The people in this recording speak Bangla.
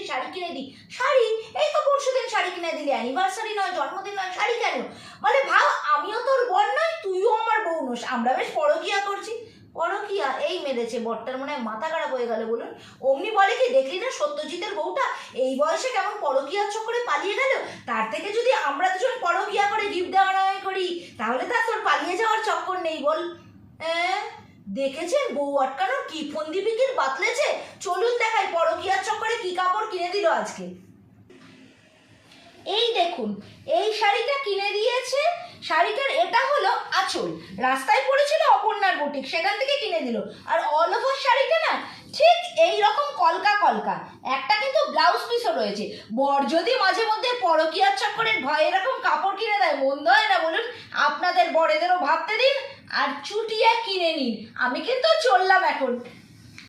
বলছি শাড়ি কিনে দিই। শাড়ি? এই তো পরশুদিন শাড়ি কিনে দিলি, অ্যানিভার্সারি নয়, জন্মদিন নয়, শাড়ি কেন? বলে ভাব আমিও তোর বর নয়, তুইও আমার বউ নোস, আমরা বেশ পরকিয়া করছি। পরকিয়া? এই মেরেছে, বরটার মনে হয় মাথা খারাপ হয়ে গেল বলুন। অমনি বলে কি, দেখলি না সত্যজিতের বউটা এই বয়সে কেমন পরকিয়ার চক্করে পালিয়ে গেল, তার থেকে যদি আমরা দুজন পরকিয়া করে গিফট দেওয়া নেওয়া করি তাহলে তার তোর পালিয়ে যাওয়ার চক্কর নেই বল। দেখেছেন বউ আটকানোর কি ফন্দি বিকির বাতলেছে। চলুন দেখাই পরকিয়ার চক্করে কি কাপড় কিনে দিল আজকে। এই দেখুন, এই শাড়িটা কিনে দিয়েছে। শাড়িটার এটা হলো আঁচল, রাস্তায় পড়েছিল অপর্ণার বুটিক, সেখান থেকে কিনে দিল। আর অল ওভার শাড়িটা না ঠিক এই রকম কলকা কলকা, একটা কিন্তু ব্লাউজ পিসও রয়েছে। বর যদি মাঝে মধ্যে পরকিয়ার চক্করে ভয় এরকম কাপড় কিনে দেয়, মন্দ হয় না বলুন? আপনাদের বড়েদেরও ভাবতে দিন আর চুটিয়ে কিনে নিন। আমি কিন্তু চললাম এখন।